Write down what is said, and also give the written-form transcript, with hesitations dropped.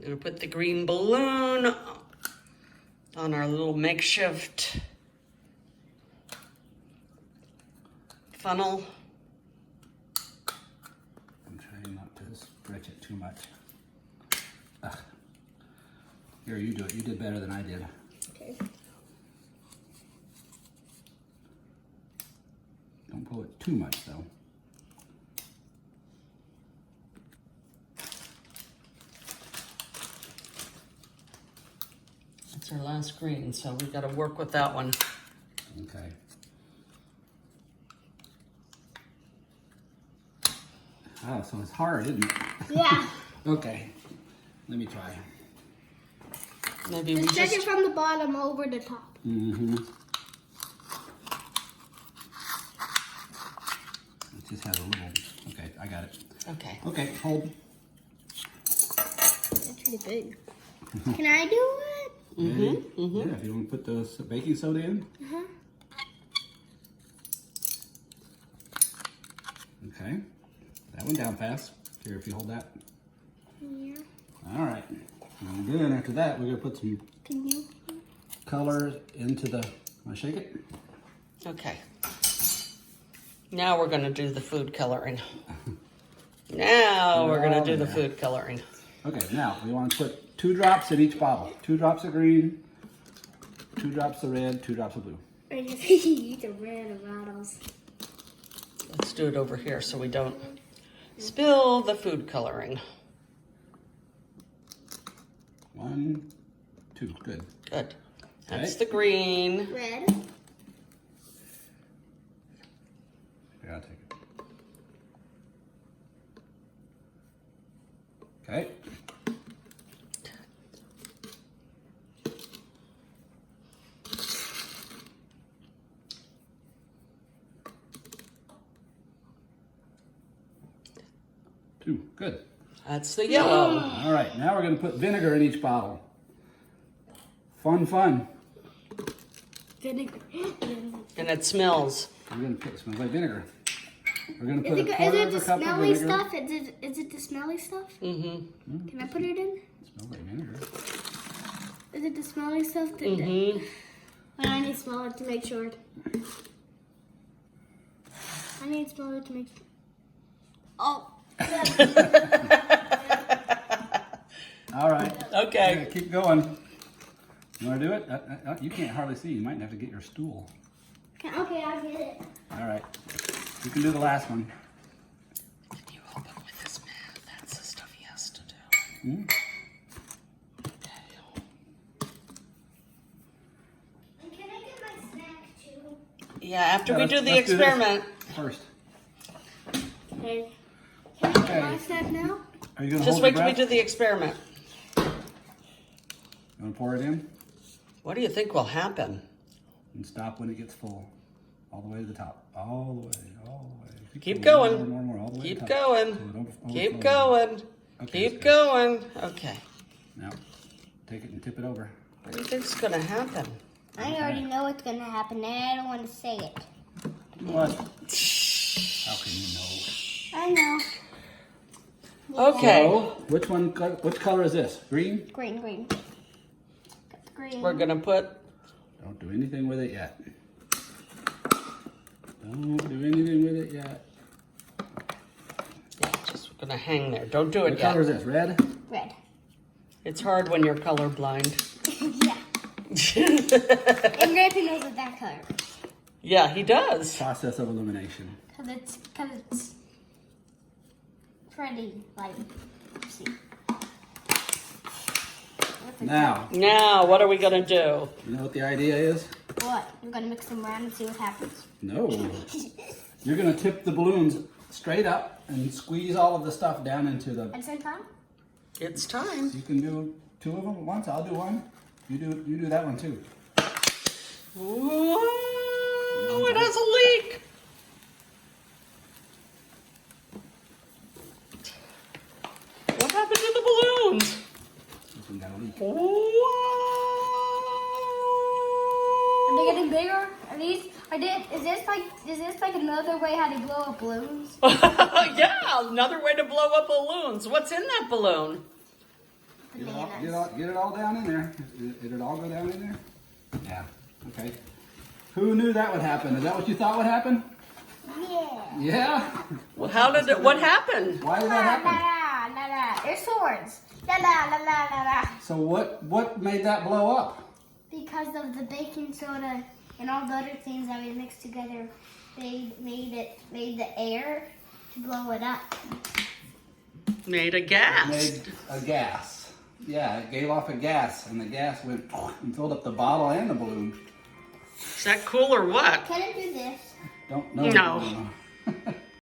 I'm gonna put the green balloon on our little makeshift funnel. I'm trying not to stretch it too much. Ugh. Here, you do it. You did better than I did. Okay. Don't pull it too much, though. That's our last green, so we got to work with that one. Okay. Oh, so it's hard, isn't it? Yeah. Okay. Let me try. Maybe we Stretch it just... from the bottom over the top. Mm-hmm. It just has a little... Okay, I got it. Okay. Okay, hold. That's pretty big. Can I do it? Mm-hmm. Mm-hmm. Yeah, if you want to put the baking soda in. Uh-huh. Okay. That went down fast. Here, if you hold that. Yeah. All right. And then after that, we're going to put some Can you? color into the... Want to shake it? Okay. Now we're going to do the food coloring. Now we're going to do the food coloring. Okay, now we want to put 2 drops in each bottle. 2 drops of green, 2 drops of red, 2 drops of blue. I just use the red bottles. Let's do it over here so we don't spill the food coloring. 1, 2, good. Good. That's Okay. the green. Red. Here, I'll take it. Okay. Two, good. That's the yellow. All right, now we're going to put vinegar in each bottle. Fun, fun. Vinegar. And it smells. We're going to put, smells like vinegar. We're going to put Is a quarter it of the a cup of smelly vinegar. stuff? Is it the smelly stuff? Mm-hmm. Can I put it in? It smells like vinegar. Is it the smelly stuff? Mm-hmm. I need to smell it to make sure. I need to smell it to make sure. Oh. All right. Okay. Keep going. You want to do it? You can't hardly see. You might have to get your stool. Okay, I'll get it. All right. You can do the last one. Can you help him with this math? That's the stuff he has to do. Hmm? Can I get my snack too? Yeah, after we let's- do the let's do this experiment. First. Okay. Can I get Okay. my snack now? Are you going to Just hold wait your till we breath? do the experiment. You want to pour it in? What do you think will happen? And stop when it gets full. All the way to the top. All the way, all the way. Keep going. going. More, all the way to Keep the top. going. So it overflows. Keep going. Okay, Keep that's good. going. Okay. Now, take it and tip it over. What do you think's going to happen? I already know what's gonna happen, and I don't want to say it. What? How can you know? I know. Okay. So, which color is this? Green? Green, green. Got the green. We're going to put... Don't do anything with it yet. Don't do anything with it yet. Yeah, just going to hang there. Don't do it What yet. color is this? Red? Red. It's hard when you're colorblind. Yeah. And Grandpa knows what that color is. Yeah, he does. Process of elimination. Cause it's pretty light. Let's see. Now, Now, what are we going to do? you know what the idea is? What? We're gonna mix them around and see what happens. No. You're going to tip the balloons straight up and squeeze all of the stuff down into the... At the same time? It's time. You can do 2 of them at once. I'll do one. You do that one too. Whoa, it has a leak. What happened to the balloons? This one got a leak. Whoa. Are they getting bigger? Are these? Is this like another way how to blow up balloons? Yeah, another way to blow up balloons. What's in that balloon? bananas. Get it all down in there. Did it all go down in there? Yeah. Okay. Who knew that would happen? Is that what you thought would happen? Yeah. Yeah. Well, how did it? What happened? Why did that happen? La, la, la, la. They're swords. La, la, la, la, la, la. So what made that blow up? Because of the baking soda and all the other things that we mixed together, they made the air to blow it up. Made a gas. Made a gas. Yeah, it gave off a gas, and the gas went and filled up the bottle and the balloon. Is that cool or what? Can I do this? Don't No.